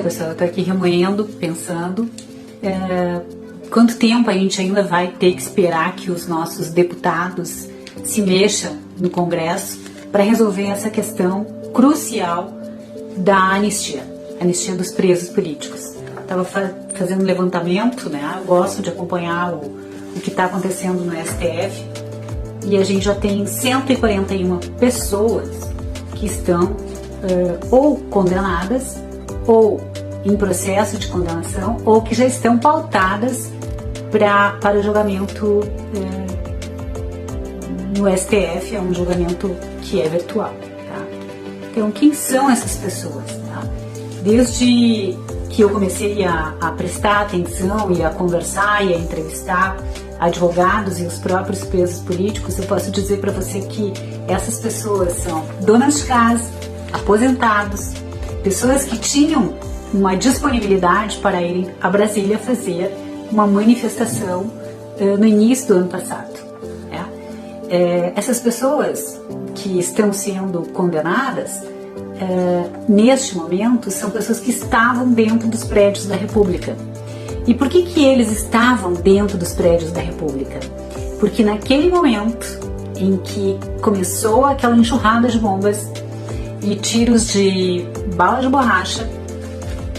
Pessoal, eu estou aqui remoendo, pensando quanto tempo a gente ainda vai ter que esperar que os nossos deputados se mexam no Congresso para resolver essa questão crucial da anistia dos presos políticos. Estava fazendo um levantamento, né? Eu gosto de acompanhar o que está acontecendo no STF e a gente já tem 141 pessoas que estão ou condenadas ou em processo de condenação, ou que já estão pautadas para o julgamento no STF, é um julgamento que é virtual. Tá? Então, quem são essas pessoas? Tá? Desde que eu comecei a prestar atenção e a conversar e a entrevistar advogados e os próprios presos políticos, eu posso dizer para você que essas pessoas são donas de casa, aposentados, pessoas que tinham uma disponibilidade para irem a Brasília fazer uma manifestação no início do ano passado. Essas pessoas que estão sendo condenadas, neste momento, são pessoas que estavam dentro dos prédios da República. E por que eles estavam dentro dos prédios da República? Porque naquele momento em que começou aquela enxurrada de bombas e tiros de bala de borracha,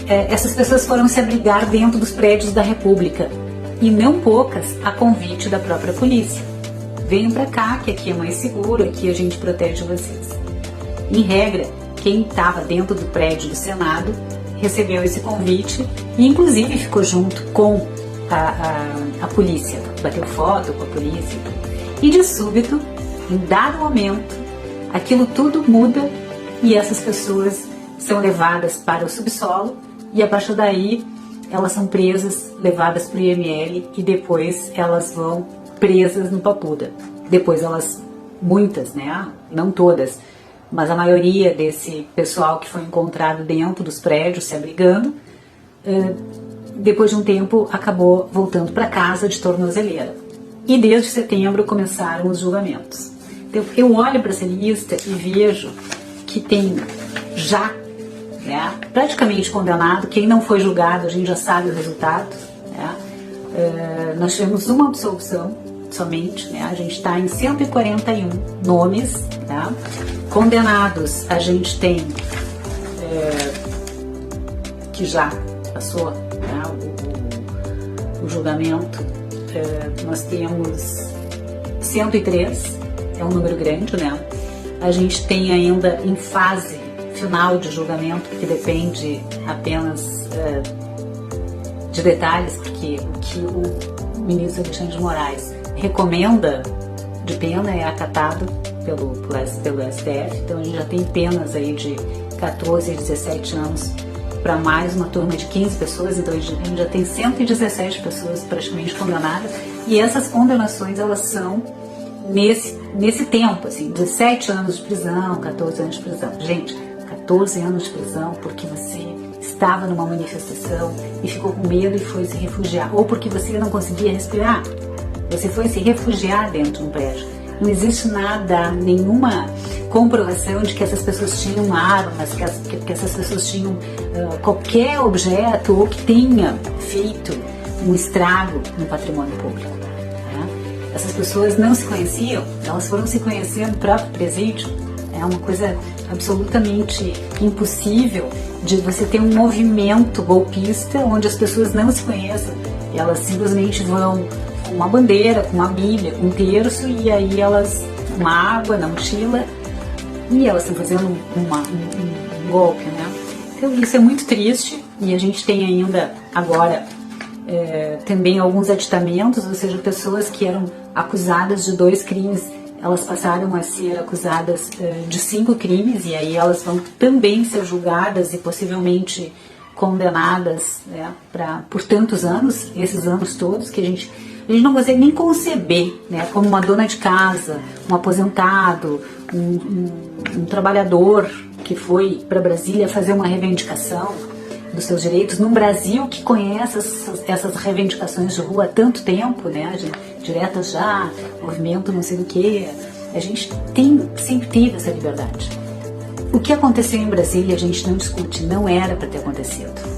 essas pessoas foram se abrigar dentro dos prédios da República, e não poucas a convite da própria polícia. Venham para cá, que aqui é mais seguro, aqui a gente protege vocês. Em regra, quem estava dentro do prédio do Senado recebeu esse convite e inclusive ficou junto com a polícia, bateu foto com a polícia. E de súbito, em dado momento, aquilo tudo muda e essas pessoas são levadas para o subsolo e a partir daí elas são presas, levadas para o IML e depois elas vão presas no Papuda. Depois elas, muitas, né, não todas, mas a maioria desse pessoal que foi encontrado dentro dos prédios se abrigando, depois de um tempo acabou voltando para casa de tornozeleira. E desde setembro começaram os julgamentos. Então, eu olho para essa lista e vejo que tem já praticamente condenado. Quem não foi julgado, a gente já sabe o resultado. Nós tivemos uma absolvição somente, a gente está em 141 nomes. Condenados, a gente tem que já passou o julgamento, nós temos 103, é um número grande, né? A gente tem ainda em fase final de julgamento, que depende apenas de detalhes, porque o que o ministro Alexandre de Moraes recomenda de pena é acatado pelo STF, então a gente já tem penas aí de 14 a 17 anos para mais uma turma de 15 pessoas, então a gente já tem 117 pessoas praticamente condenadas, e essas condenações elas são nesse tempo, assim, 17 anos de prisão, 14 anos de prisão. Gente, 14 anos de prisão porque você estava numa manifestação e ficou com medo e foi se refugiar, ou porque você não conseguia respirar, você foi se refugiar dentro de um prédio. Não existe nada, nenhuma comprovação de que essas pessoas tinham armas, que essas pessoas tinham qualquer objeto ou que tenha feito um estrago no patrimônio público. Essas pessoas não se conheciam, elas foram se conhecer no próprio presídio. É uma coisa absolutamente impossível de você ter um movimento golpista onde as pessoas não se conheçam. Elas simplesmente vão com uma bandeira, com uma bíblia, com um terço, e aí elas, uma água na mochila, e elas estão fazendo um golpe, né? Então isso é muito triste, e a gente tem ainda agora também alguns aditamentos, ou seja, pessoas que eram acusadas de 2 crimes, elas passaram a ser acusadas de 5 crimes, e aí elas vão também ser julgadas e possivelmente condenadas por tantos anos, esses anos todos, que a gente não consegue nem conceber, como uma dona de casa, um aposentado, um trabalhador que foi para Brasília fazer uma reivindicação dos seus direitos, num Brasil que conhece essas reivindicações de rua há tanto tempo, diretas já, movimento não sei o que, a gente sempre teve essa liberdade. O que aconteceu em Brasília a gente não discute, não era para ter acontecido.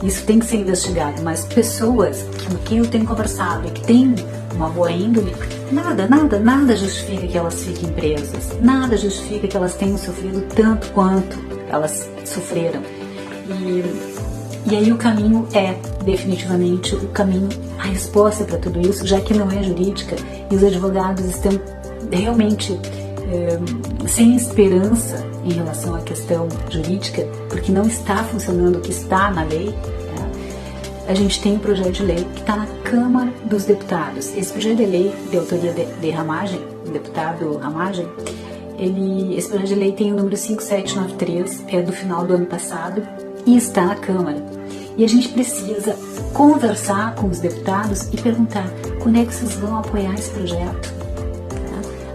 Isso tem que ser investigado, mas pessoas com quem eu tenho conversado e que têm uma boa índole, nada justifica que elas fiquem presas, nada justifica que elas tenham sofrido tanto quanto elas sofreram. E aí o caminho é definitivamente o caminho, a resposta para tudo isso, já que não é jurídica e os advogados estão realmente sem esperança em relação à questão jurídica, porque não está funcionando o que está na lei. A gente tem um projeto de lei que está na Câmara dos Deputados. Esse projeto de lei, de autoria de Ramagem, do deputado Ramagem, esse projeto de lei tem o número 5793, é do final do ano passado e está na Câmara. E a gente precisa conversar com os deputados e perguntar quando é que vocês vão apoiar esse projeto.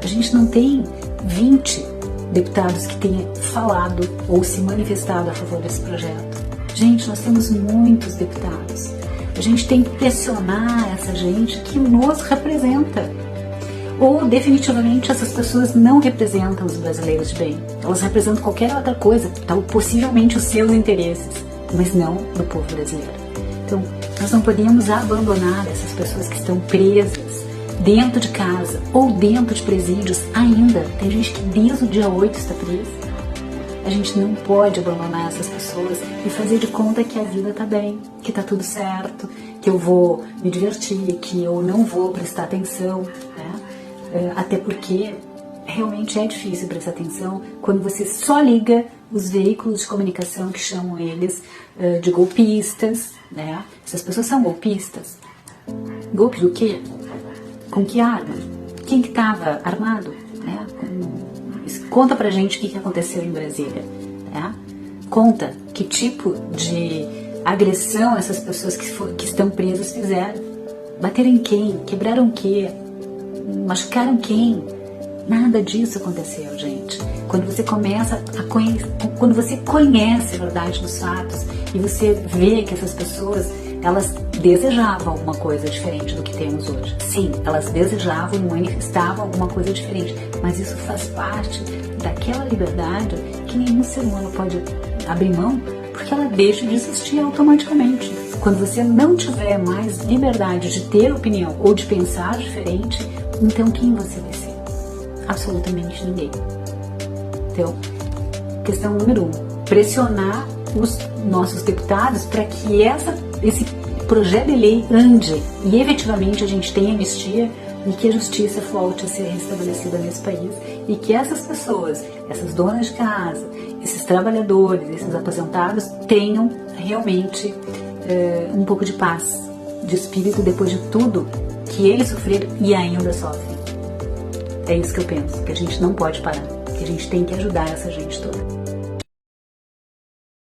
A gente não tem 20 deputados que tenham falado ou se manifestado a favor desse projeto. Gente, nós temos muitos deputados. A gente tem que pressionar essa gente que nos representa. Ou definitivamente essas pessoas não representam os brasileiros de bem. Elas representam qualquer outra coisa, possivelmente os seus interesses, mas não do povo brasileiro. Então, nós não podemos abandonar essas pessoas que estão presas dentro de casa ou dentro de presídios ainda. Tem gente que desde o dia 8 está presa. A gente não pode abandonar essas pessoas e fazer de conta que a vida está bem, que está tudo certo, que eu vou me divertir, que eu não vou prestar atenção, né? Até porque realmente é difícil prestar atenção quando você só liga os veículos de comunicação que chamam eles de golpistas, né? Essas pessoas são golpistas. Golpe do quê? Com que arma? Quem que estava armado? Né? Conta pra gente o que aconteceu em Brasília. Né? Conta que tipo de agressão essas pessoas que estão presas fizeram. Bateram em quem? Quebraram o quê? Machucaram quem? Nada disso aconteceu, gente. Quando você começa quando você conhece a verdade dos fatos e você vê que essas pessoas, elas desejavam alguma coisa diferente do que temos hoje. Sim, elas desejavam e manifestavam alguma coisa diferente, mas isso faz parte daquela liberdade que nenhum ser humano pode abrir mão, porque ela deixa de existir automaticamente. Quando você não tiver mais liberdade de ter opinião ou de pensar diferente, então quem você vai ser? Absolutamente ninguém. Então, questão número 1, pressionar os nossos deputados para que esse projeto de lei ande e efetivamente a gente tenha anistia e que a justiça volte a ser restabelecida nesse país e que essas pessoas, essas donas de casa, esses trabalhadores, esses aposentados tenham realmente um pouco de paz, de espírito depois de tudo que eles sofreram e ainda sofrem. É isso que eu penso, que a gente não pode parar, que a gente tem que ajudar essa gente toda.